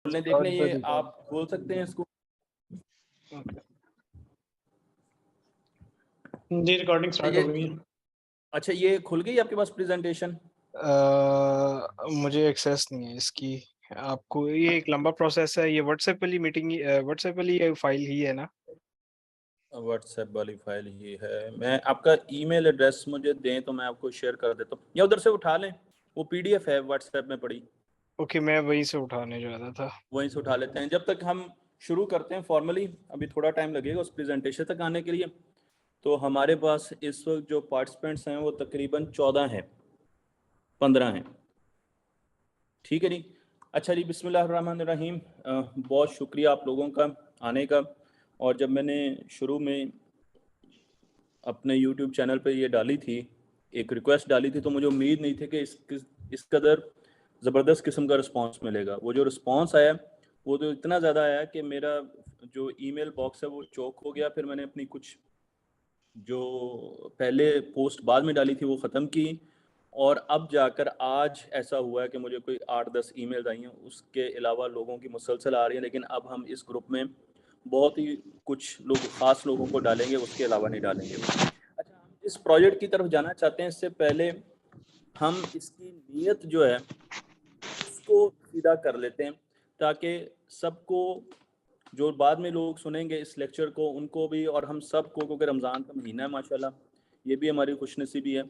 کھولنے دیکھ لیں, یہ آپ کھول سکتے ہیں اس کو. جی ریکارڈنگ سٹارٹ ہو گئی ہے. اچھا یہ کھل گئی آپ کے پاس پریزنٹیشن؟ مجھے ایکسیس نہیں ہے اس کی. آپ کو یہ ایک لمبا پروسیس ہے. یہ واٹس ایپ والی میٹنگ, واٹس ایپ والی فائل ہی ہے نا؟ واٹس ایپ والی فائل ہی ہے. میں آپ کا ای میل ایڈریس مجھے دیں تو میں آپ کو شیئر کر دیتا ہوں, یا ادھر سے اٹھا لیں, وہ پی ڈی ایف ہے واٹس ایپ میں پڑی. اوکے میں وہیں سے اٹھانے جا رہا تھا. وہیں سے اٹھا لیتے ہیں. جب تک ہم شروع کرتے ہیں فارملی, ابھی تھوڑا ٹائم لگے گا اس پریزنٹیشن تک آنے کے لیے. تو ہمارے پاس اس وقت جو پارٹیسپینٹس ہیں وہ تقریباً 14 ہیں, 15 ہیں. ٹھیک ہے جی. اچھا جی, بسم اللہ الرحمن الرحیم. بہت شکریہ آپ لوگوں کا آنے کا. اور جب میں نے شروع میں اپنے یوٹیوب چینل پہ یہ ڈالی تھی, ایک ریکویسٹ ڈالی تھی, تو مجھے امید نہیں تھی کہ اس قدر زبردست قسم کا رسپانس ملے گا. وہ جو رسپانس آیا وہ تو اتنا زیادہ آیا کہ میرا جو ای میل باکس ہے وہ چوک ہو گیا. پھر میں نے اپنی کچھ جو پہلے پوسٹ بعد میں ڈالی تھی وہ ختم کی, اور اب جا کر آج ایسا ہوا ہے کہ مجھے کوئی 8-10 ای میل آئی ہیں. اس کے علاوہ لوگوں کی مسلسل آ رہی ہیں, لیکن اب ہم اس گروپ میں بہت ہی کچھ لوگ خاص لوگوں کو ڈالیں گے, اس کے علاوہ نہیں ڈالیں گے. اچھا, ہم اس پروجیکٹ کی طرف جانا چاہتے ہیں. اس سے پہلے ہم اس کی نیت جو ہے اس کو سیدھا کر لیتے ہیں, تاکہ سب کو, جو بعد میں لوگ سنیں گے اس لیکچر کو, ان کو بھی اور ہم سب کو, کیونکہ رمضان کا مہینہ ہے ماشاءاللہ, یہ بھی ہماری خوش نصیبی ہے.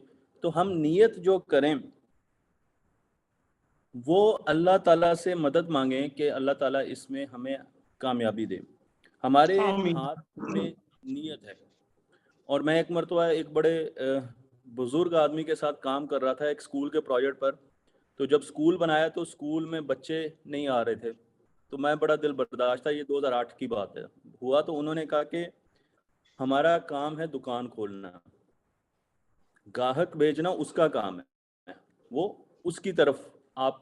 تو ہم نیت جو کریں وہ اللہ تعالیٰ سے مدد مانگیں کہ اللہ تعالیٰ اس میں ہمیں کامیابی دے. ہمارے ہاتھ میں نیت ہے. اور میں ایک مرتبہ ایک بڑے بزرگ آدمی کے ساتھ کام کر رہا تھا ایک اسکول کے پروجیکٹ پر. تو جب اسکول بنایا تو اسکول میں بچے نہیں آ رہے تھے, تو میں بڑا دل برداشت تھا. یہ 2008 کی بات ہے ہوا. تو انہوں نے کہا کہ ہمارا کام ہے دکان کھولنا, گاہک بھیجنا اس کا کام ہے, وہ اس کی طرف آپ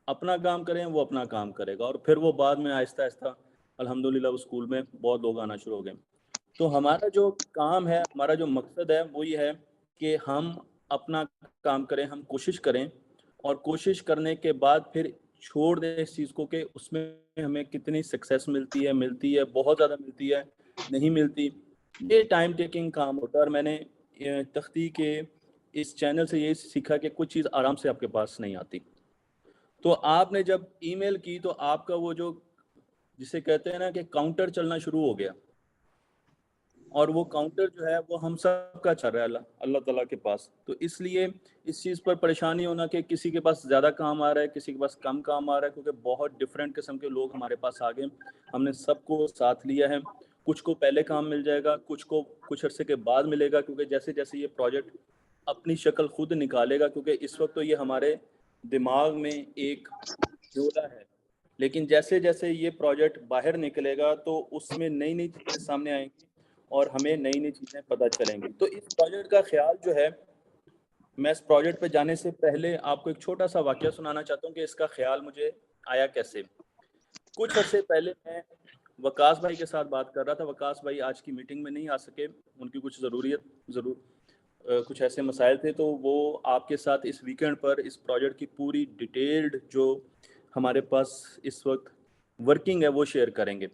اپنا کام کریں, وہ اپنا کام کرے گا. اور پھر وہ بعد میں آہستہ آہستہ الحمدللہ اس اسکول میں بہت لوگ آنا شروع ہو گئے. تو ہمارا جو کام ہے, ہمارا جو مقصد ہے وہ یہ ہے کہ ہم اپنا کام کریں, ہم کوشش کریں, اور کوشش کرنے کے بعد پھر چھوڑ دیں اس چیز کو کہ اس میں ہمیں کتنی سکسیس ملتی ہے, بہت زیادہ ملتی ہے, نہیں ملتی. یہ ٹائم ٹیکنگ کام ہوتا ہے. اور میں نے تختی کے اس چینل سے یہ سیکھا کہ کچھ چیز آرام سے آپ کے پاس نہیں آتی. تو آپ نے جب ای میل کی تو آپ کا وہ جو جسے کہتے ہیں نا کہ کاؤنٹر چلنا شروع ہو گیا, اور وہ کاؤنٹر جو ہے وہ ہم سب کا چل رہا ہے اللہ تعالیٰ کے پاس. تو اس لیے اس چیز پر پریشانی ہونا کہ کسی کے پاس زیادہ کام آ رہا ہے, کسی کے پاس کم کام آ رہا ہے, کیونکہ بہت ڈفرینٹ قسم کے لوگ ہمارے پاس آ گئے. ہم نے سب کو ساتھ لیا ہے. کچھ کو پہلے کام مل جائے گا, کچھ کو کچھ عرصے کے بعد ملے گا, کیونکہ جیسے جیسے یہ پروجیکٹ اپنی شکل خود نکالے گا, کیونکہ اس وقت تو یہ ہمارے دماغ میں ایک جوڑا ہے, لیکن جیسے جیسے یہ پروجیکٹ باہر نکلے گا تو اس میں نئی نئی چیزیں سامنے آئیں گی اور ہمیں نئی نئی چیزیں پتہ چلیں گی. تو اس پروجیکٹ کا خیال جو ہے, میں اس پروجیکٹ پہ جانے سے پہلے آپ کو ایک چھوٹا سا واقعہ سنانا چاہتا ہوں کہ اس کا خیال مجھے آیا کیسے. کچھ عرصے پہلے میں وکاس بھائی کے ساتھ بات کر رہا تھا. وکاس بھائی آج کی میٹنگ میں نہیں آ سکے, ان کی کچھ کچھ ایسے مسائل تھے, تو وہ آپ کے ساتھ اس ویکینڈ پر اس پروجیکٹ کی پوری ڈیٹیلڈ جو ہمارے پاس اس وقت ورکنگ ہے وہ شیئر کریں گے.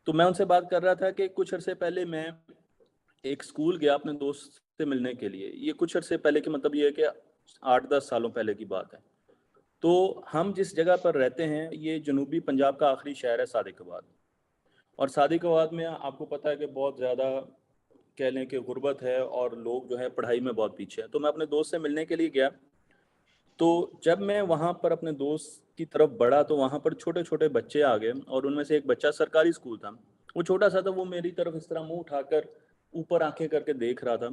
تو میں ان سے بات کر رہا تھا کہ کچھ عرصے پہلے میں ایک اسکول گیا اپنے دوست سے ملنے کے لیے. یہ کچھ عرصے پہلے کے مطلب یہ ہے کہ 8-10 سالوں پہلے کی بات ہے. تو ہم جس جگہ پر رہتے ہیں یہ جنوبی پنجاب کا آخری شہر ہے صادق آباد. اور صادق آباد میں آپ کو پتہ ہے کہ بہت زیادہ کہہ لیں کہ غربت ہے, اور لوگ جو ہے پڑھائی میں بہت پیچھے ہیں. تو میں اپنے دوست سے ملنے کے لیے گیا. تو جب میں وہاں پر اپنے دوست کی طرف بڑھا تو وہاں پر چھوٹے چھوٹے بچے آ گئے, اور ان میں سے ایک بچہ سرکاری اسکول تھا, وہ چھوٹا سا تھا, وہ میری طرف اس طرح منہ اٹھا کر اوپر آنکھیں کر کے دیکھ رہا تھا.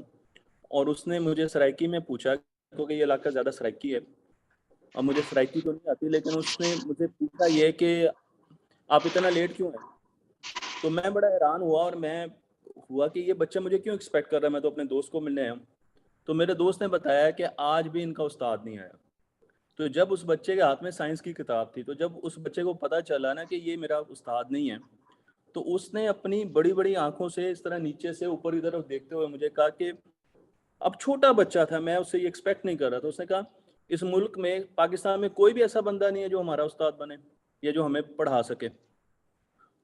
اور اس نے مجھے سرائکی میں پوچھا, کیونکہ یہ علاقہ زیادہ سرائکی ہے اور مجھے سرائکی تو نہیں آتی, لیکن اس نے مجھے پوچھا یہ کہ آپ اتنا لیٹ کیوں ہیں. تو میں بڑا حیران ہوا, اور میں ہوا کہ یہ بچہ مجھے کیوں ایکسپیکٹ کر رہا ہے, میں تو اپنے دوست کو ملنے آیا ہوں. تو میرے دوست نے بتایا کہ آج بھی ان کا استاد نہیں آیا. تو جب اس بچے کے ہاتھ میں سائنس کی کتاب تھی, تو جب اس بچے کو پتہ چلا نا کہ یہ میرا استاد نہیں ہے, تو اس نے اپنی بڑی بڑی آنکھوں سے اس طرح نیچے سے اوپر کی طرف دیکھتے ہوئے مجھے کہا کہ اب چھوٹا بچہ تھا, میں اس سے یہ ایکسپیکٹ نہیں کر رہا تھا. اس نے کہا اس ملک میں پاکستان میں کوئی بھی ایسا بندہ نہیں ہے جو ہمارا استاد بنے. یا جو ہمیں پڑھا سکے.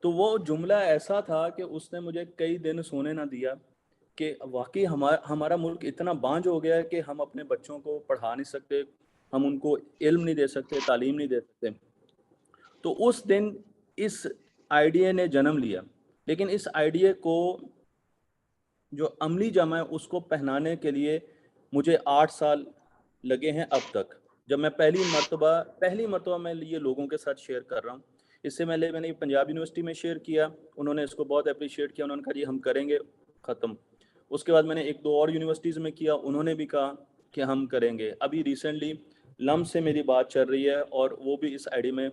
تو وہ جملہ ایسا تھا کہ اس نے مجھے کئی دن سونے نہ دیا کہ واقعی ہمارا ملک اتنا بانجھ ہو گیا ہے کہ ہم اپنے بچوں کو پڑھا نہیں سکتے, ہم ان کو علم نہیں دے سکتے, تعلیم نہیں دے سکتے. تو اس دن اس آئیڈیا نے جنم لیا, لیکن اس آئیڈیا کو جو عملی جامہ ہے اس کو پہنانے کے لیے مجھے 8 سال لگے ہیں اب تک. جب میں پہلی مرتبہ میں یہ لوگوں کے ساتھ شیئر کر رہا ہوں. اس سے میں نے پنجاب یونیورسٹی میں شیئر کیا, انہوں نے اس کو بہت اپریشیٹ کیا, انہوں نے کہا جی ہم کریں گے, ختم. اس کے بعد میں نے 1-2 اور یونیورسٹیز میں کیا, انہوں نے بھی کہا کہ ہم کریں گے. ابھی ریسنٹلی لم سے میری بات چل رہی ہے اور وہ بھی اس آئیڈیا میں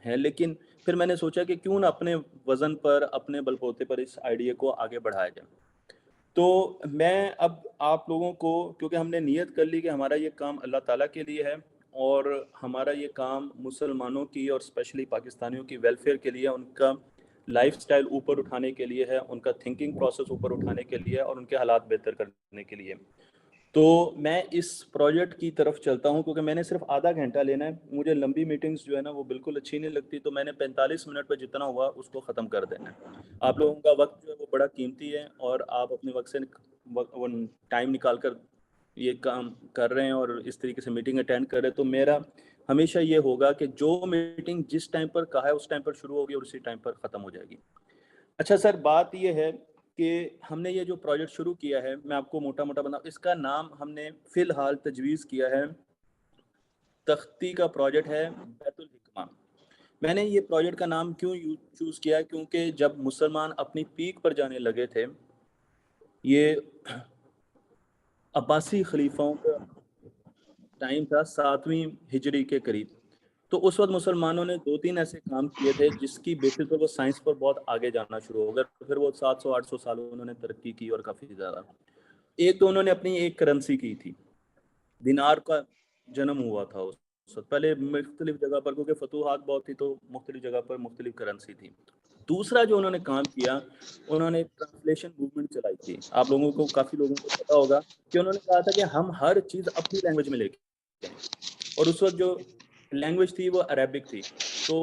ہے, لیکن پھر میں نے سوچا کہ کیوں نہ اپنے وزن پر, اپنے بل بوتے پر اس آئیڈیا کو آگے بڑھایا جائے. تو میں اب آپ لوگوں کو, کیونکہ ہم نے نیت کر لی کہ ہمارا یہ کام اللہ تعالیٰ کے لیے ہے اور ہمارا یہ کام مسلمانوں کی اور اسپیشلی پاکستانیوں کی ویلفیئر کے لیے, ان کا لائف سٹائل اوپر اٹھانے کے لیے ہے, ان کا تھنکنگ پروسیس اوپر اٹھانے کے لیے اور ان کے حالات بہتر کرنے کے لیے. تو میں اس پروجیکٹ کی طرف چلتا ہوں کیونکہ میں نے صرف آدھا گھنٹہ لینا ہے. مجھے لمبی میٹنگز جو ہے نا وہ بالکل اچھی نہیں لگتی, تو میں نے 45 منٹ پہ جتنا ہوا اس کو ختم کر دینا ہے. آپ لوگوں کا وقت جو ہے وہ بڑا قیمتی ہے اور آپ اپنے وقت سے ٹائم نکال کر یہ کام کر رہے ہیں اور اس طریقے سے میٹنگ اٹینڈ کر رہے ہیں. تو میرا ہمیشہ یہ ہوگا کہ جو میٹنگ جس ٹائم پر کہا ہے اس ٹائم پر شروع ہوگی اور اسی ٹائم پر ختم ہو جائے گی. اچھا سر, بات یہ ہے کہ ہم نے یہ جو پروجیکٹ شروع کیا ہے, میں آپ کو موٹا بتاؤں, اس کا نام ہم نے فی الحال تجویز کیا ہے, تختی کا پروجیکٹ ہے بیت الحکمہ. میں نے یہ پروجیکٹ کا نام کیوں چوز کیا, کیونکہ جب مسلمان اپنی پیک پر جانے لگے تھے, یہ عباسی خلیفاؤں کا ٹائم تھا 7ویں ہجری کے قریب. تو اس وقت مسلمانوں نے 2-3 ایسے کام کیے تھے جس کی بیسس پر وہ سائنس پر بہت آگے جانا شروع ہو گیا. پھر وہ 700-800 سالوں انہوں نے ترقی کی اور کافی زیادہ. ایک تو انہوں نے اپنی ایک کرنسی کی تھی, دینار کا جنم ہوا تھا اس وقت, پہلے مختلف جگہ پر کیونکہ فتوحات بہت تھی تو مختلف جگہ پر مختلف کرنسی تھی. دوسرا جو انہوں نے کام کیا, انہوں نے ٹرانسلیشن موومنٹ چلائی تھی. آپ لوگوں کو, کافی لوگوں کو پتا ہوگا کہ انہوں نے کہا تھا کہ ہم ہر چیز اپنی لینگویج میں لے کے آئیں, اور اس وقت جو لینگویج تھی وہ عربک تھی. تو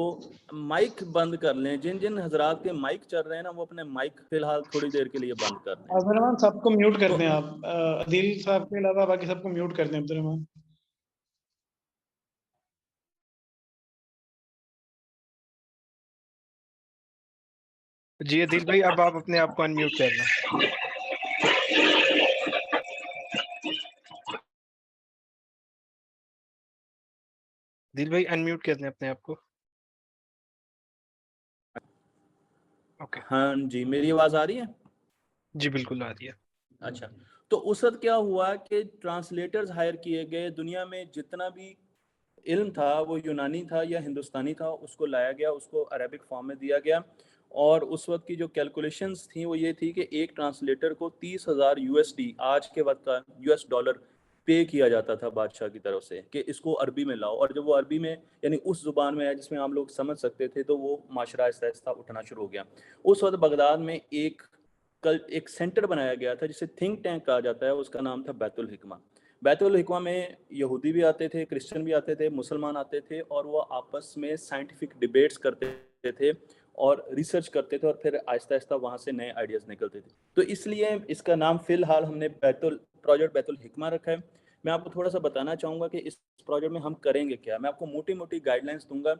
مائک بند کر لیں, جن حضرات کے مائک چل رہے ہیں نا, وہ اپنے مائک فی الحال تھوڑی دیر کے لیے بند کر دیں. عبد الرحمان سب کو میوٹ کر دیں آپ, عدیل صاحب کے علاوہ باقی سب کو میوٹ کر دیں. عبد الرحمان جی, عدیل بھائی اب آپ اپنے آپ کو ان میوٹ کر لیں. عدیل بھائی ان میوٹ کر لیں اپنے آپ کو. ہاں جی, میری آواز آ رہی ہے؟ جی بالکل آ رہی ہے. اچھا, تو اس وقت کیا ہوا کہ ٹرانسلیٹرز ہائر کیے گئے, دنیا میں جتنا بھی علم تھا وہ یونانی تھا یا ہندوستانی تھا, اس کو لایا گیا, اس کو عربک فارم میں دیا گیا. اور اس وقت کی جو کیلکولیشنز تھیں وہ یہ تھی کہ ایک ٹرانسلیٹر کو $30,000 آج کے وقت کا $, پے کیا جاتا تھا بادشاہ کی طرف سے کہ اس کو عربی میں لاؤ. اور جب وہ عربی میں یعنی اس زبان میں ہے جس میں عام لوگ سمجھ سکتے تھے, تو وہ معاشرہ آہستہ آہستہ اٹھنا شروع ہو گیا. اس وقت بغداد میں ایک سینٹر بنایا گیا تھا جسے تھنک ٹینک کہا جاتا ہے, اس کا نام تھا بیت الحکمہ. بیت الحکمہ میں یہودی بھی آتے تھے, کرسچن بھی آتے تھے, مسلمان آتے تھے, اور وہ آپس میں سائنٹیفک ڈیبیٹس کرتے تھے اور ریسرچ کرتے تھے, اور پھر آہستہ آہستہ وہاں سے نئے آئیڈیاز نکلتے تھے. تو اس لیے اس کا نام فی الحال ہم نے پروجیکٹ بیت الحکمہ رکھا ہے. میں آپ کو تھوڑا سا بتانا چاہوں گا کہ اس پروجیکٹ میں ہم کریں گے کیا. میں آپ کو موٹی گائیڈ لائنس دوں گا,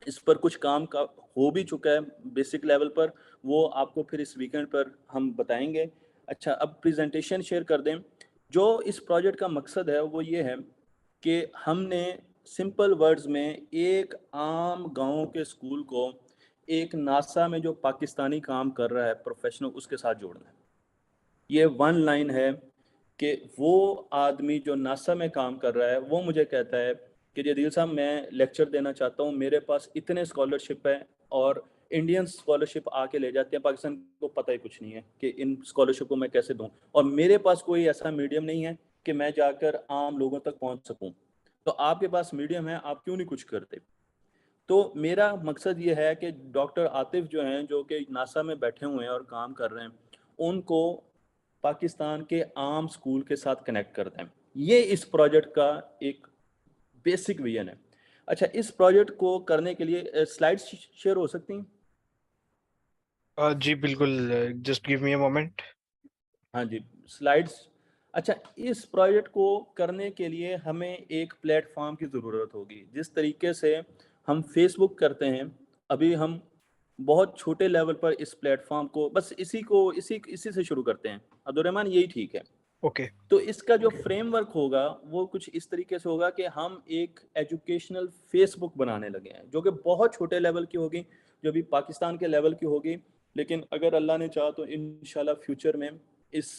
اس پر کچھ کام کا ہو بھی چکا ہے بیسک لیول پر, وہ آپ کو پھر اس ویکنڈ پر ہم بتائیں گے. اچھا, اب پریزنٹیشن شیئر کر دیں. جو اس پروجیکٹ کا مقصد ہے وہ یہ ہے کہ ہم نے سمپل ورڈز میں ایک عام گاؤں کے اسکول کو ایک ناسا میں جو پاکستانی کام کر رہا ہے پروفیشنل, اس کے ساتھ جوڑنا ہے. یہ 1 لائن ہے کہ وہ آدمی جو ناسا میں کام کر رہا ہے وہ مجھے کہتا ہے کہ عدیل صاحب میں لیکچر دینا چاہتا ہوں, میرے پاس اتنے اسکالرشپ ہیں اور انڈین اسکالرشپ آ کے لے جاتے ہیں, پاکستان کو پتہ ہی کچھ نہیں ہے کہ ان اسکالرشپ کو میں کیسے دوں, اور میرے پاس کوئی ایسا میڈیم نہیں ہے کہ میں جا کر عام لوگوں تک پہنچ سکوں. تو آپ کے پاس میڈیم ہے, آپ کیوں نہیں کچھ کرتے؟ تو میرا مقصد یہ ہے کہ ڈاکٹر عاطف جو ہیں, جو کہ ناسا میں بیٹھے ہوئے ہیں اور کام کر رہے ہیں, ان کو پاکستان کے عام اسکول کے ساتھ کنیکٹ کرتے ہیں. یہ اس پروجیکٹ کا ایک بیسک ویژن ہے. اچھا اس پروجیکٹ کو کرنے کے لیے سلائڈس شیئر ہو سکتی ہیں؟ جی بالکل، just give me a moment. ہاں جی سلائڈس. اچھا اس پروجیکٹ کو کرنے کے لیے ہمیں ایک پلیٹ فارم کی ضرورت ہوگی. جس طریقے سے ہم فیس بک کرتے ہیں ابھی ہم بہت چھوٹے لیول پر اس پلیٹ فارم کو بس اسی سے شروع کرتے ہیں. عبدالرحمن یہی ٹھیک ہے. اوکے. تو اس کا جو فریم ورک ہوگا وہ کچھ اس طریقے سے ہوگا کہ ہم ایک ایجوکیشنل فیس بک بنانے لگے ہیں جو کہ بہت چھوٹے لیول کی ہوگی, جو ابھی پاکستان کے لیول کی ہوگی, لیکن اگر اللہ نے چاہا تو انشاءاللہ فیوچر میں اس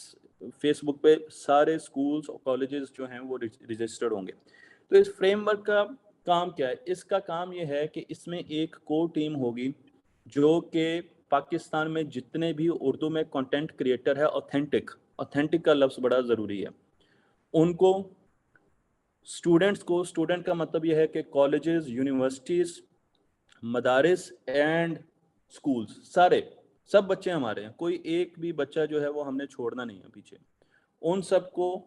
فیس بک پہ سارے سکولز اور کالجز جو ہیں وہ رجسٹرڈ ہوں گے. تو اس فریم ورک کا کام کیا ہے؟ اس کا کام یہ ہے کہ اس میں ایک کور ٹیم ہوگی جو کہ پاکستان میں جتنے بھی اردو میں کنٹینٹ کریٹر ہے, اوتھینٹک کا لفظ بڑا ضروری ہے, ان کو اسٹوڈنٹ کا مطلب یہ ہے کہ کالجز, یونیورسٹیز, مدارس اینڈ سکولز, سب بچے ہمارے ہیں, کوئی ایک بھی بچہ جو ہے وہ ہم نے چھوڑنا نہیں ہے پیچھے. ان سب کو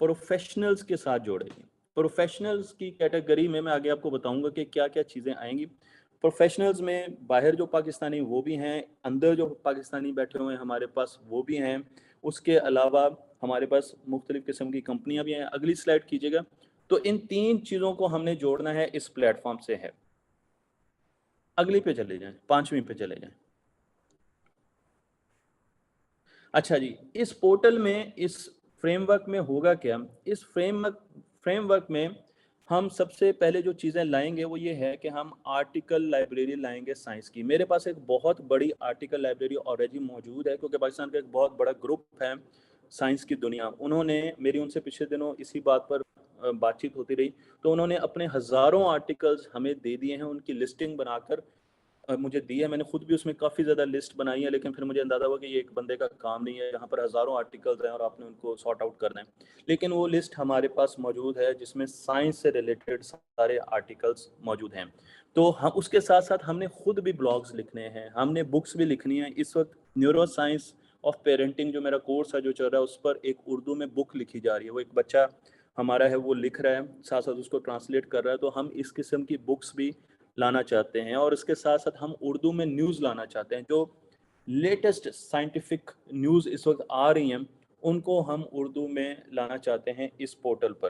پروفیشنلز کے ساتھ جوڑے گی. پروفیشنلز کی کیٹیگری میں آگے آپ کو بتاؤں گا کہ کیا کیا چیزیں آئیں گی. پروفیشنلز میں باہر جو پاکستانی وہ بھی ہیں, اندر جو پاکستانی بیٹھے ہوئے ہیں ہمارے پاس وہ بھی ہیں, اس کے علاوہ ہمارے پاس مختلف قسم کی کمپنیاں بھی ہیں. اگلی سلائڈ کیجیے گا. تو ان 3 چیزوں کو ہم نے جوڑنا ہے اس پلیٹ فارم سے ہے. اگلی پہ چلے جائیں, 5ویں پہ چلے جائیں. اچھا جی اس پورٹل میں اس فریم ورک میں ہوگا کیا؟ اس فریم ورک میں ہم سب سے پہلے جو چیزیں لائیں گے وہ یہ ہے کہ ہم آرٹیکل لائبریری لائیں گے سائنس کی. میرے پاس ایک بہت بڑی آرٹیکل لائبریری آلریڈی موجود ہے کیونکہ پاکستان کا ایک بہت بڑا گروپ ہے سائنس کی دنیا. انہوں نے میری ان سے پچھلے دنوں اسی بات پر بات چیت ہوتی رہی, تو انہوں نے اپنے ہزاروں آرٹیکلز ہمیں دے دیے ہیں, ان کی لسٹنگ بنا کر مجھے دی ہے. میں نے خود بھی اس میں کافی زیادہ لسٹ بنائی ہے, لیکن پھر مجھے اندازہ ہوا کہ یہ ایک بندے کا کام نہیں ہے, یہاں پر ہزاروں آرٹیکلز ہیں اور آپ نے ان کو سارٹ آؤٹ کرنا ہے. لیکن وہ لسٹ ہمارے پاس موجود ہے جس میں سائنس سے ریلیٹڈ سارے آرٹیکلز موجود ہیں. تو ہم اس کے ساتھ ساتھ ہم نے خود بھی بلاگز لکھنے ہیں, ہم نے بکس بھی لکھنی ہیں. اس وقت نیورو سائنس آف پیرنٹنگ جو میرا کورس ہے جو چل رہا ہے اس پر ایک اردو میں بک لکھی جا رہی ہے. وہ ایک بچہ ہمارا ہے وہ لکھ رہا ہے, ساتھ ساتھ اس کو ٹرانسلیٹ کر رہا ہے. تو ہم اس قسم کی بکس بھی لانا چاہتے ہیں, اور اس کے ساتھ ساتھ ہم اردو میں نیوز لانا چاہتے ہیں. جو لیٹسٹ سائنٹیفک نیوز اس وقت آ رہی ہیں ان کو ہم اردو میں لانا چاہتے ہیں اس پورٹل پر.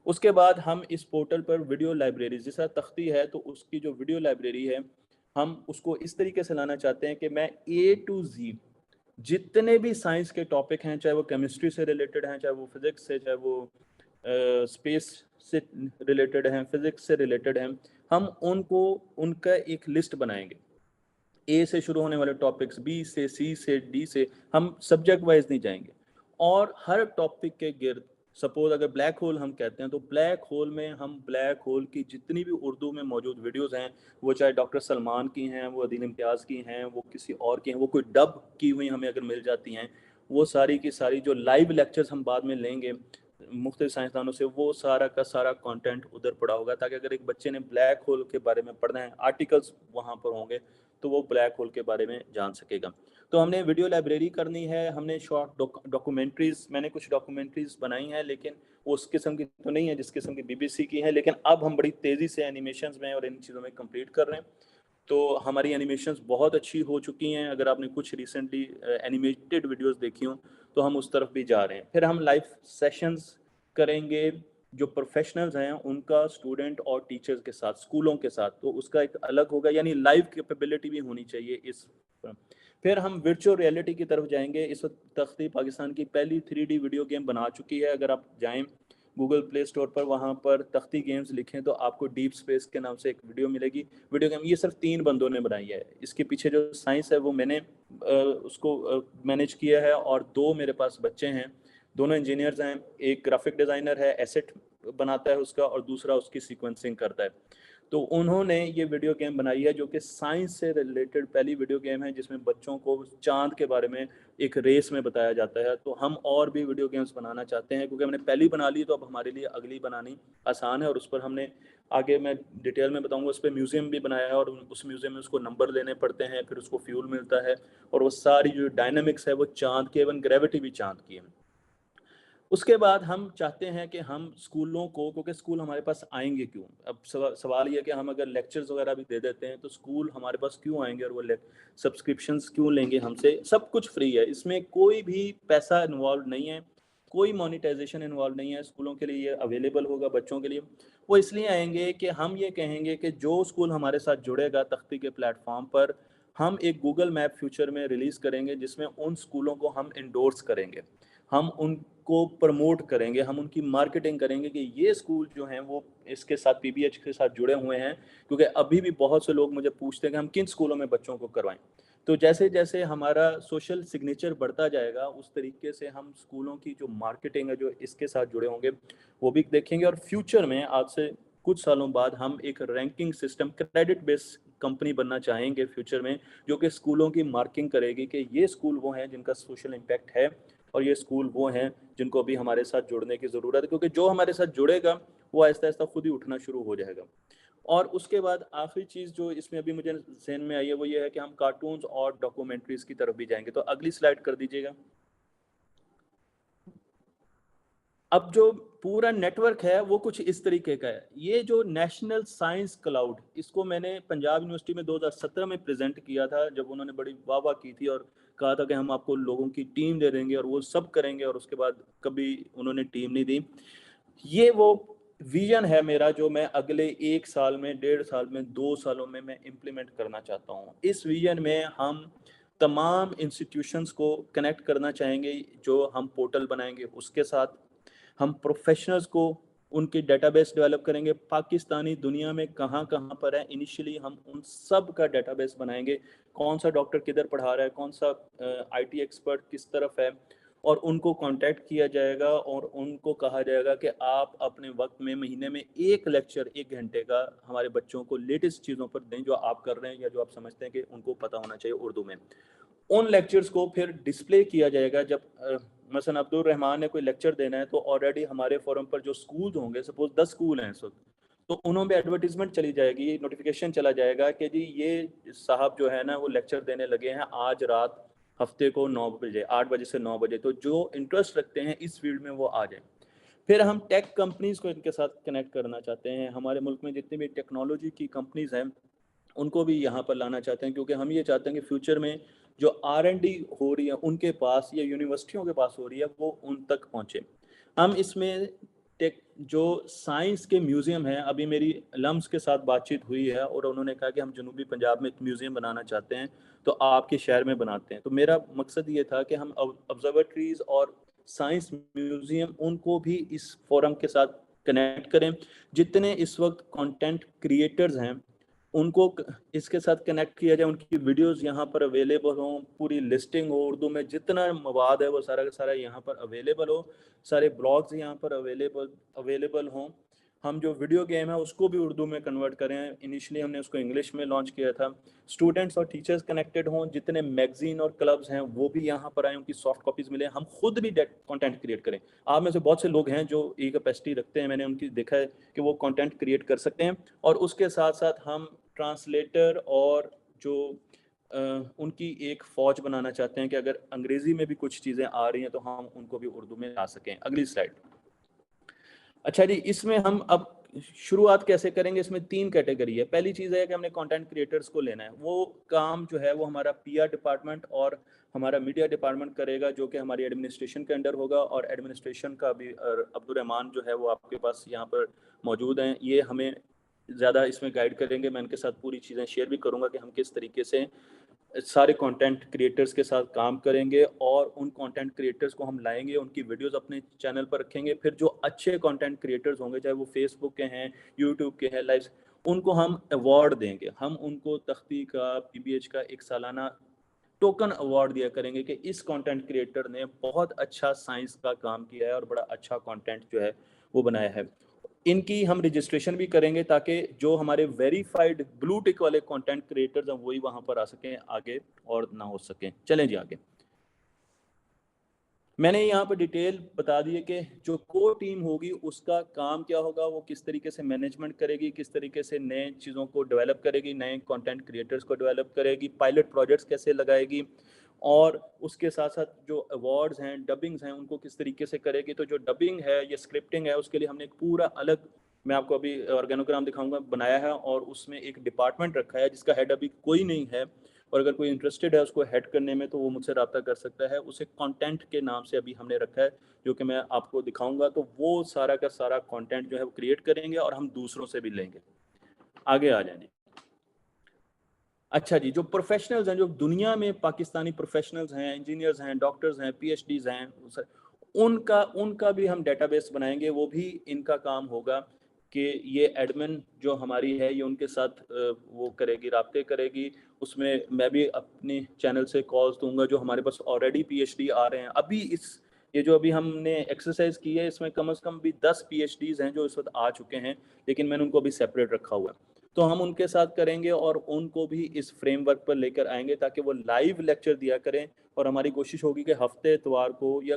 اس کے بعد ہم اس پورٹل پر ویڈیو لائبریری, جس طرح تختی ہے تو اس کی جو ویڈیو لائبریری ہے ہم اس کو اس طریقے سے لانا چاہتے ہیں کہ میں A to Z جتنے بھی سائنس کے ٹاپک ہیں, چاہے وہ کیمسٹری سے ریلیٹڈ ہیں, چاہے وہ فزکس سے, چاہے وہ اسپیس سے ریلیٹڈ ہیں, فزکس سے ریلیٹڈ ہیں, ہم ان کا ایک لسٹ بنائیں گے. اے سے شروع ہونے والے ٹاپکس, بی سے, سی سے, ڈی سے, ہم سبجیکٹ وائز نہیں جائیں گے. اور ہر ٹاپک کے گرد سپوز اگر بلیک ہول ہم کہتے ہیں تو بلیک ہول میں ہم بلیک ہول کی جتنی بھی اردو میں موجود ویڈیوز ہیں, وہ چاہے ڈاکٹر سلمان کی ہیں, وہ عدیل امتیاز کی ہیں, وہ کسی اور کی ہیں, وہ کوئی ڈب کی ہوئی ہمیں اگر مل جاتی ہیں, وہ ساری کی ساری جو لائیو لیکچرز ہم بعد میں لیں گے مختلف سائنسدانوں سے, وہ سارا کا سارا کانٹینٹ ادھر پڑا ہوگا, تاکہ اگر ایک بچے نے بلیک ہول کے بارے میں پڑھنا ہے, آرٹیکلز وہاں پر ہوں گے تو وہ بلیک ہول کے بارے میں جان سکے گا. تو ہم نے ویڈیو لائبریری کرنی ہے, ہم نے شارٹ ڈاکومنٹریز, میں نے کچھ ڈاکومنٹریز بنائی ہیں لیکن وہ اس قسم کی تو نہیں ہے جس قسم کی BBC کی ہیں, لیکن اب ہم بڑی تیزی سے اینیمیشنز میں اور ان چیزوں میں کمپلیٹ کر رہے ہیں. تو ہماری اینیمیشنز بہت اچھی ہو چکی ہیں. اگر آپ نے کچھ ریسنٹلی اینیمیٹڈ ویڈیوز دیکھی ہوں تو ہم اس طرف بھی جا رہے ہیں. پھر ہم لائیو سیشنز کریں گے جو پروفیشنلز ہیں ان کا اسٹوڈنٹ اور ٹیچرز کے ساتھ, اسکولوں کے ساتھ, تو اس کا ایک الگ ہوگا, یعنی لائیو کیپیبلٹی بھی ہونی چاہیے اس پر. پھر ہم ورچوئل ریئلٹی کی طرف جائیں گے. اس وقت تختی پاکستان کی پہلی 3D ویڈیو گیم بنا چکی ہے. اگر آپ جائیں گوگل پلے اسٹور پر, وہاں پر تختی گیمز لکھیں تو آپ کو ڈیپ اسپیس کے نام سے ایک ویڈیو ملے گی. ویڈیو گیم یہ صرف 3 بندوں نے بنائی ہے. اس کے پیچھے جو سائنس ہے وہ میں نے اس کو مینیج کیا ہے, اور 2 میرے پاس بچے ہیں, دونوں انجینئرز ہیں. ایک گرافک ڈیزائنر ہے, ایسٹ بناتا ہے اس کا, اور دوسرا اس کی سیکوینسنگ کرتا ہے. تو انہوں نے یہ ویڈیو گیم بنائی ہے جو کہ سائنس سے ریلیٹڈ پہلی ویڈیو گیم ہے جس میں بچوں کو چاند کے بارے میں ایک ریس میں بتایا جاتا ہے. تو ہم اور بھی ویڈیو گیمز بنانا چاہتے ہیں کیونکہ ہم نے پہلی بنا لی تو اب ہمارے لیے اگلی بنانی آسان ہے, اور اس پر ہم نے آگے میں ڈیٹیل میں بتاؤں گا. اس پہ میوزیم بھی بنایا ہے, اور اس میوزیم میں اس کو نمبر لینے پڑتے ہیں, پھر اس کو فیول ملتا ہے, اور وہ ساری جو ڈائنامکس ہے وہ چاند کی, ایون گریوٹی بھی چاند کی ہے. اس کے بعد ہم چاہتے ہیں کہ ہم اسکولوں کو، کیونکہ اسکول ہمارے پاس آئیں گے کیوں؟ اب سوال یہ کہ ہم اگر لیکچرز وغیرہ بھی دے دیتے ہیں تو اسکول ہمارے پاس کیوں آئیں گے اور وہ سبسکرپشنز کیوں لیں گے ہم سے؟ سب کچھ فری ہے، اس میں کوئی بھی پیسہ انوالو نہیں ہے، کوئی مانیٹائزیشن انوالو نہیں ہے، اسکولوں کے لیے یہ اویلیبل ہوگا بچوں کے لیے۔ وہ اس لیے آئیں گے کہ ہم یہ کہیں گے کہ جو اسکول ہمارے ساتھ جڑے گا تختی کے پلیٹ فارم پر، ہم ایک گوگل میپ فیوچر میں ریلیز کریں گے جس میں ان اسکولوں کو ہم انڈورس کریں گے، ہم ان کو پروموٹ کریں گے، ہم ان کی مارکیٹنگ کریں گے کہ یہ اسکول جو ہیں وہ اس کے ساتھ پی بی ایچ کے ساتھ جڑے ہوئے ہیں، کیونکہ ابھی بھی بہت سے لوگ مجھے پوچھتے ہیں کہ ہم کن اسکولوں میں بچوں کو کروائیں۔ تو جیسے جیسے ہمارا سوشل سگنیچر بڑھتا جائے گا اس طریقے سے ہم اسکولوں کی جو مارکیٹنگ ہے جو اس کے ساتھ جڑے ہوں گے وہ بھی دیکھیں گے، اور فیوچر میں آج سے کچھ سالوں بعد ہم ایک رینکنگ سسٹم، کریڈٹ بیس کمپنی بننا چاہیں گے فیوچر میں، جو کہ اسکولوں کی مارکنگ کرے گی کہ یہ اسکول وہ ہیں جن کا سوشل امپیکٹ ہے، اور یہ اسکول وہ ہیں جن کو بھی ہمارے ساتھ جڑنے کی ضرورت ہے، کیونکہ جو ہمارے ساتھ جڑے گا وہ آہستہ آہستہ خود ہی اٹھنا شروع ہو جائے گا۔ اور اس کے بعد آخری چیز جو اس میں ابھی مجھے ذہن میں آئی ہے وہ یہ ہے کہ ہم کارٹونز اور ڈاکومنٹریز کی طرف بھی جائیں گے۔ تو اگلی سلائڈ کر دیجیے گا۔ اب جو پورا نیٹ ورک ہے وہ کچھ اس طریقے کا ہے۔ یہ جو نیشنل سائنس کلاؤڈ، اس کو میں نے پنجاب یونیورسٹی میں 2017 میں پریزنٹ کیا تھا، جب انہوں نے بڑی واہ واہ کی تھی اور کہا تھا کہ ہم آپ کو لوگوں کی ٹیم دے دیں گے اور وہ سب کریں گے، اور اس کے بعد کبھی انہوں نے ٹیم نہیں دی۔ یہ وہ ویژن ہے میرا جو میں اگلے 1 سال میں، 1.5 سال میں، 2 سالوں میں امپلیمنٹ کرنا چاہتا ہوں۔ اس ویژن میں ہم تمام انسٹیٹیوشنز کو کنیکٹ کرنا چاہیں گے، جو ہم پورٹل بنائیں گے اس کے ساتھ ہم پروفیشنلز کو ان کی ڈیٹا بیس ڈیولپ کریں گے، پاکستانی دنیا میں کہاں کہاں پر ہے انیشلی ہم ان سب کا ڈیٹا بیس بنائیں گے، کون سا ڈاکٹر کدھر پڑھا رہا ہے، کون سا آئی ٹی ایکسپرٹ کس طرف ہے، اور ان کو کانٹیکٹ کیا جائے گا اور ان کو کہا جائے گا کہ آپ اپنے وقت میں مہینے میں ایک لیکچر 1 گھنٹے کا ہمارے بچوں کو لیٹسٹ چیزوں پر دیں جو آپ کر رہے ہیں یا جو آپ سمجھتے ہیں کہ ان کو پتہ ہونا چاہیے اردو میں۔ ان لیکچرز کو پھر ڈسپلے کیا جائے گا، جب مثلا عبد الرحمان نے کوئی لیکچر دینا ہے تو آلریڈی ہمارے فورم پر جو سکولز ہوں گے، سپوز 10 سکول ہیں اس وقت، تو انہوں میں ایڈورٹیزمنٹ چلی جائے گی، نوٹیفیکیشن چلا جائے گا کہ جی یہ صاحب جو ہے نا وہ لیکچر دینے لگے ہیں آج رات ہفتے کو 9 بجے، 8 بجے سے 9 بجے، تو جو انٹرسٹ رکھتے ہیں اس فیلڈ میں وہ آ جائیں۔ پھر ہم ٹیک کمپنیز کو ان کے ساتھ کنیکٹ کرنا چاہتے ہیں، ہمارے ملک میں جتنی بھی ٹیکنالوجی کی کمپنیز ہیں ان کو بھی یہاں پر لانا چاہتے ہیں، کیونکہ ہم یہ چاہتے ہیں کہ فیوچر میں جو R&D ہو رہی ہے ان کے پاس یا یونیورسٹیوں کے پاس ہو رہی ہے وہ ان تک پہنچے۔ ہم اس میں جو سائنس کے میوزیم ہیں، ابھی میری لمس کے ساتھ بات چیت ہوئی ہے اور انہوں نے کہا کہ ہم جنوبی پنجاب میں ایک میوزیم بنانا چاہتے ہیں تو آپ کے شہر میں بناتے ہیں۔ تو میرا مقصد یہ تھا کہ ہم آبزرویٹریز اور سائنس میوزیم ان کو بھی اس فورم کے ساتھ کنیکٹ کریں۔ جتنے اس وقت کانٹینٹ کریٹرز ہیں ان کو اس کے ساتھ کنیکٹ کیا جائے، ان کی ویڈیوز یہاں پر اویلیبل ہوں، پوری لسٹنگ ہو اردو میں، جتنا مواد ہے وہ سارا کا سارا یہاں پر اویلیبل ہو، سارے بلاگز یہاں پر اویلیبل ہوں۔ ہم جو ویڈیو گیم ہے اس کو بھی اردو میں کنورٹ کریں، انیشلی ہم نے اس کو انگلش میں لانچ کیا تھا۔ اسٹوڈنٹس اور ٹیچرز کنیکٹڈ ہوں، جتنے میگزین اور کلبز ہیں وہ بھی یہاں پر آئیں، ان کی سافٹ کاپیز ملیں، ہم خود بھی کانٹینٹ کریٹ کریں۔ آپ میں سے بہت سے لوگ ہیں جو ای کیپیسٹی رکھتے ہیں، میں نے ان کی دیکھا ہے کہ وہ کانٹینٹ کریٹ کر سکتے ہیں، اور اس کے ساتھ ساتھ ہم ٹرانسلیٹر اور جو ان کی ایک فوج بنانا چاہتے ہیں کہ اگر انگریزی میں بھی کچھ چیزیں آ رہی ہیں تو ہم ان کو بھی اردو میں لا سکیں۔ اگلی سلائڈ۔ اچھا جی، اس میں ہم اب شروعات کیسے کریں گے؟ اس میں 3 کیٹیگری ہے۔ پہلی چیز ہے کہ ہم نے کانٹینٹ کریٹرز کو لینا ہے، وہ کام جو ہے وہ ہمارا PR ڈپارٹمنٹ اور ہمارا میڈیا ڈپارٹمنٹ کرے گا، جو کہ ہماری ایڈمنسٹریشن کے انڈر ہوگا، اور ایڈمنسٹریشن کا بھی عبد الرحمان جو ہے وہ آپ کے پاس یہاں پر موجود ہیں، یہ ہمیں زیادہ اس میں گائیڈ کریں گے۔ میں ان کے ساتھ پوری چیزیں شیئر بھی کروں گا کہ ہم کس طریقے سے سارے کانٹینٹ کریٹرز کے ساتھ کام کریں گے، اور ان کانٹینٹ کریٹرز کو ہم لائیں گے، ان کی ویڈیوز اپنے چینل پر رکھیں گے۔ پھر جو اچھے کانٹینٹ کریٹرز ہوں گے، چاہے وہ فیس بک کے ہیں، یوٹیوب کے ہیں، لائف، ان کو ہم ایوارڈ دیں گے۔ ہم ان کو تختی کا، PBH کا ایک سالانہ ٹوکن ایوارڈ دیا کریں گے کہ اس کانٹینٹ کریٹر نے بہت اچھا سائنس کا کام کیا ہے اور بڑا اچھا کانٹینٹ جو ہے وہ بنایا ہے۔ ان کی ہم رجسٹریشن بھی کریں گے تاکہ جو ہمارے ویریفائڈ بلو ٹک والے کانٹینٹ کریٹرز ہیں وہی وہاں پر آ سکیں آگے اور نہ ہو سکیں۔ چلیں جی آگے۔ میں نے یہاں پہ ڈیٹیل بتا دی ہے کہ جو کو ٹیم ہوگی اس کا کام کیا ہوگا، وہ کس طریقے سے مینجمنٹ کرے گی، کس طریقے سے نئے چیزوں کو ڈیولپ کرے گی، نئے کانٹینٹ کریٹرز کو ڈیولپ کرے گی، پائلٹ پروجیکٹس کیسے لگائے گی، اور اس کے ساتھ ساتھ جو ایوارڈز ہیں ڈبنگز ہیں ان کو کس طریقے سے کرے گی. تو جو ڈبنگ ہے یا اسکرپٹنگ ہے اس کے لیے ہم نے ایک پورا الگ, میں آپ کو ابھی آرگینوگرام دکھاؤں گا, بنایا ہے, اور اس میں ایک ڈپارٹمنٹ رکھا ہے جس کا ہیڈ ابھی کوئی نہیں ہے, اور اگر کوئی انٹرسٹڈ ہے اس کو ہیڈ کرنے میں تو وہ مجھ سے رابطہ کر سکتا ہے. اسے کانٹینٹ کے نام سے ابھی ہم نے رکھا ہے, جو کہ میں آپ کو دکھاؤں گا. تو وہ سارا کا سارا کانٹینٹ جو ہے وہ کریٹ کریں گے اور ہم دوسروں سے بھی لیں گے. آگے آ جائیں. اچھا جی, جو پروفیشنلز ہیں, جو دنیا میں پاکستانی پروفیشنلز ہیں, انجینئرز ہیں, ڈاکٹرز ہیں, پی ایچ ڈیز ہیں, ان کا بھی ہم ڈیٹا بیس بنائیں گے. وہ بھی ان کا کام ہوگا کہ یہ ایڈمن جو ہماری ہے یہ ان کے ساتھ وہ کرے گی, رابطے کرے گی. اس میں میں بھی اپنی چینل سے کالز دوں گا. جو ہمارے پاس آلریڈی پی ایچ ڈی آ رہے ہیں, ابھی یہ جو ابھی ہم نے ایکسرسائز کی ہے اس میں کم از کم بھی 10 پی ایچ ڈیز ہیں جو اس وقت آ چکے ہیں, لیکن میں نے ان کو بھی سیپریٹ رکھا ہوا ہے. تو ہم ان کے ساتھ کریں گے اور ان کو بھی اس فریم ورک پر لے کر آئیں گے تاکہ وہ لائیو لیکچر دیا کریں. اور ہماری کوشش ہوگی کہ ہفتے اتوار کو یا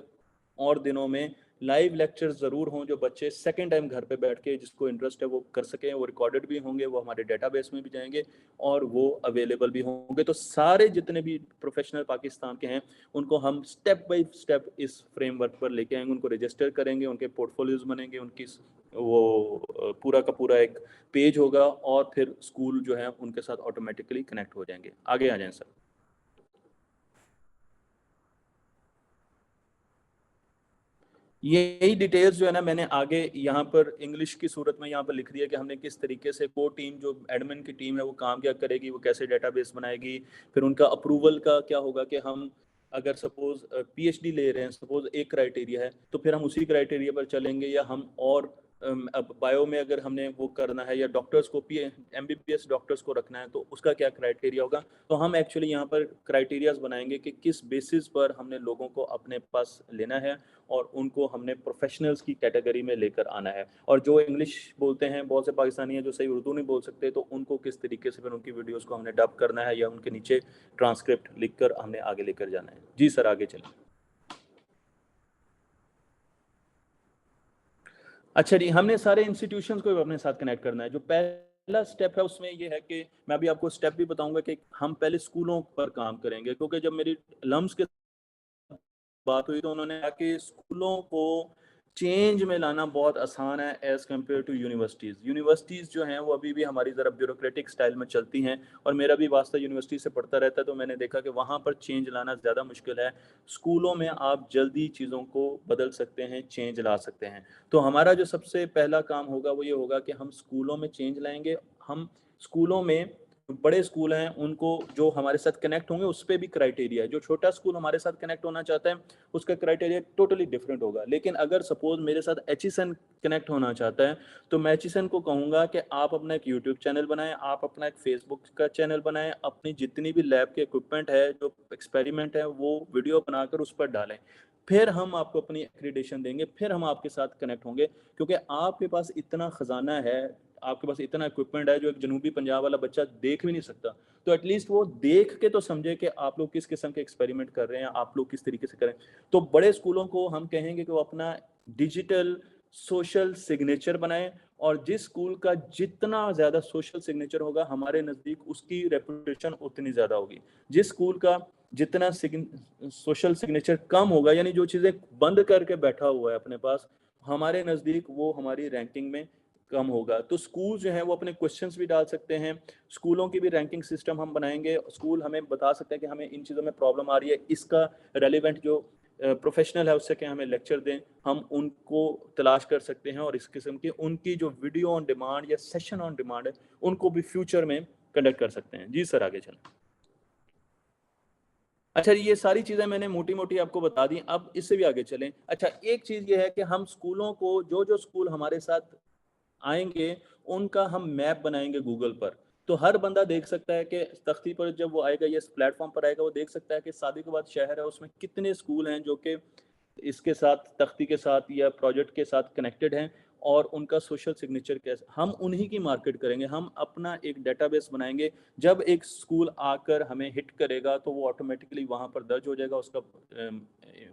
اور دنوں میں لائیو لیکچر ضرور ہوں, جو بچے سیکنڈ ٹائم گھر پہ بیٹھ کے جس کو انٹرسٹ ہے وہ کر سکیں. وہ ریکارڈڈ بھی ہوں گے, وہ ہمارے ڈیٹا بیس میں بھی جائیں گے اور وہ اویلیبل بھی ہوں گے. تو سارے جتنے بھی پروفیشنل پاکستان کے ہیں ان کو ہم سٹیپ بائی سٹیپ اس فریم ورک پر لے کے آئیں گے, ان کو رجسٹر کریں گے, ان کے پورٹ فولیوز بنیں گے, ان کی وہ پورا کا پورا ایک پیج ہوگا, اور پھر اسکول جو ہے ان کے ساتھ آٹومیٹکلی کنیکٹ ہو جائیں گے. آگے آ جائیں سر. یہی ڈیٹیلز جو ہے نا میں نے آگے یہاں پر انگلش کی صورت میں یہاں پر لکھ دیا کہ ہم نے کس طریقے سے کو ٹیم, جو ایڈمن کی ٹیم ہے وہ کام کیا کرے گی, وہ کیسے ڈیٹا بیس بنائے گی. پھر ان کا اپروول کا کیا ہوگا کہ ہم اگر سپوز پی ایچ ڈی لے رہے ہیں, سپوز ایک کرائٹیریا ہے تو پھر ہم اسی کرائٹیریا پر چلیں گے, یا ہم اور اب بایو میں اگر ہم نے وہ کرنا ہے یا ڈاکٹرز کو M B B S doctors کو رکھنا ہے تو اس کا کیا کرائٹیریا ہوگا. تو ہم ایکچولی یہاں پر کرائٹیریاز بنائیں گے کہ کس بیسس پر ہم نے لوگوں کو اپنے پاس لینا ہے اور ان کو ہم نے پروفیشنلز کی کیٹیگری میں لے کر آنا ہے. اور جو انگلش بولتے ہیں, بہت سے پاکستانی ہیں جو صحیح اردو نہیں بول سکتے, تو ان کو کس طریقے سے پھر ان کی ویڈیوز کو ہم نے ڈب کرنا ہے یا ان کے نیچے ٹرانسکرپٹ لکھ کر ہم نے آگے لے کر جانا ہے. جی سر آگے چلیں. اچھا جی, ہم نے سارے انسٹیٹیوشنز کو اپنے ساتھ کنیکٹ کرنا ہے. جو پہلا سٹیپ ہے اس میں یہ ہے کہ میں ابھی آپ کو سٹیپ بھی بتاؤں گا کہ ہم پہلے اسکولوں پر کام کریں گے, کیونکہ جب میری لمس کے بات ہوئی تو انہوں نے کہا کہ اسکولوں کو چینج میں لانا بہت آسان ہے as compare to universities. Universities جو ہیں وہ ابھی بھی ہماری ذرا بیوروکریٹک سٹائل میں چلتی ہیں, اور میرا بھی واسطہ یونیورسٹی سے پڑھتا رہتا ہے, تو میں نے دیکھا کہ وہاں پر چینج لانا زیادہ مشکل ہے. اسکولوں میں آپ جلدی چیزوں کو بدل سکتے ہیں, چینج لا سکتے ہیں. تو ہمارا جو سب سے پہلا کام ہوگا وہ یہ ہوگا کہ ہم اسکولوں میں چینج لائیں گے. ہم اسکولوں میں بڑے اسکول ہیں ان کو جو ہمارے ساتھ کنیکٹ ہوں گے اس پہ بھی کرائٹیریا ہے. جو چھوٹا اسکول ہمارے ساتھ کنیکٹ ہونا چاہتا ہے اس کا کرائٹیریا ٹوٹلی ڈفرینٹ ہوگا. لیکن اگر سپوز میرے ساتھ ایچ ایس این کنیکٹ ہونا چاہتا ہے تو میں ایچ ایس این کو کہوں گا کہ آپ اپنا ایک یوٹیوب چینل بنائیں, آپ اپنا ایک فیس بک کا چینل بنائیں, اپنی جتنی بھی لیب کے اکوپمنٹ ہے, جو ایکسپیریمنٹ ہے, وہ ویڈیو بنا کر اس پر ڈالیں. پھر ہم آپ کو اپنی ایکریڈیشن دیں گے, پھر ہم آپ کے ساتھ کنیکٹ ہوں گے. کیونکہ آپ کے پاس اتنا خزانہ ہے, آپ کے پاس اتنا اکوپمنٹ ہے جو ایک جنوبی پنجاب والا بچہ دیکھ بھی نہیں سکتا. تو ایٹ لیسٹ وہ دیکھ کے تو سمجھے کہ آپ لوگ کس قسم کے ایکسپیریمنٹ کر رہے ہیں, آپ لوگ کس طریقے سے کریں. تو بڑے اسکولوں کو ہم کہیں گے کہ وہ اپنا ڈیجیٹل سوشل سگنیچر بنائیں, اور جس اسکول کا جتنا زیادہ سوشل سگنیچر ہوگا ہمارے نزدیک اس کی ریپوٹیشن اتنی زیادہ ہوگی. جس اسکول کا جتنا سوشل سگنیچر کم ہوگا, یعنی جو چیزیں بند کر کے بیٹھا ہوا ہے اپنے پاس, ہمارے نزدیک وہ ہماری رینکنگ میں کم ہوگا. تو اسکول جو ہیں وہ اپنے کوشچنس بھی ڈال سکتے ہیں, اسکولوں کی بھی رینکنگ سسٹم ہم بنائیں گے. اسکول ہمیں بتا سکتے ہیں کہ ہمیں ان چیزوں میں پرابلم آ رہی ہے, اس کا ریلیونٹ جو پروفیشنل ہے اس سے کہ ہمیں لیکچر دیں, ہم ان کو تلاش کر سکتے ہیں, اور اس قسم کی ان کی جو ویڈیو آن ڈیمانڈ یا سیشن آن ڈیمانڈ ہے ان کو بھی فیوچر میں کنڈکٹ کر سکتے ہیں. جی سر آگے چلیں. اچھا یہ ساری چیزیں میں نے موٹی موٹی آپ کو بتا دی, اب اس سے بھی آگے چلیں. اچھا ایک چیز یہ ہے کہ ہم اسکولوں کو جو اسکول ہمارے ساتھ آئیں گے ان کا ہم میپ بنائیں گے گوگل پر. تو ہر بندہ دیکھ سکتا ہے کہ تختی پر جب وہ آئے گا یا اس پلیٹ فارم پر آئے گا, وہ دیکھ سکتا ہے کہ صادق آباد شہر ہے اس میں کتنے اسکول ہیں جو کہ اس کے ساتھ تختی کے ساتھ یا پروجیکٹ کے ساتھ کنیکٹڈ ہیں, اور ان کا سوشل سگنیچر کیسے. ہم انہی کی مارکیٹ کریں گے, ہم اپنا ایک ڈیٹا بیس بنائیں گے. جب ایک اسکول آ کر ہمیں ہٹ کرے گا تو وہ آٹومیٹکلی وہاں پر درج ہو جائے گا, اس کا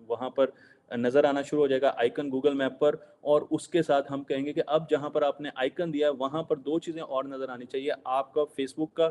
وہاں پر نظر آنا شروع ہو جائے گا آئیکن گوگل میپ پر. اور اس کے ساتھ ہم کہیں گے کہ اب جہاں پر آپ نے آئیکن دیا وہاں پر دو چیزیں اور نظر آنی چاہیے, آپ کا فیس بک کا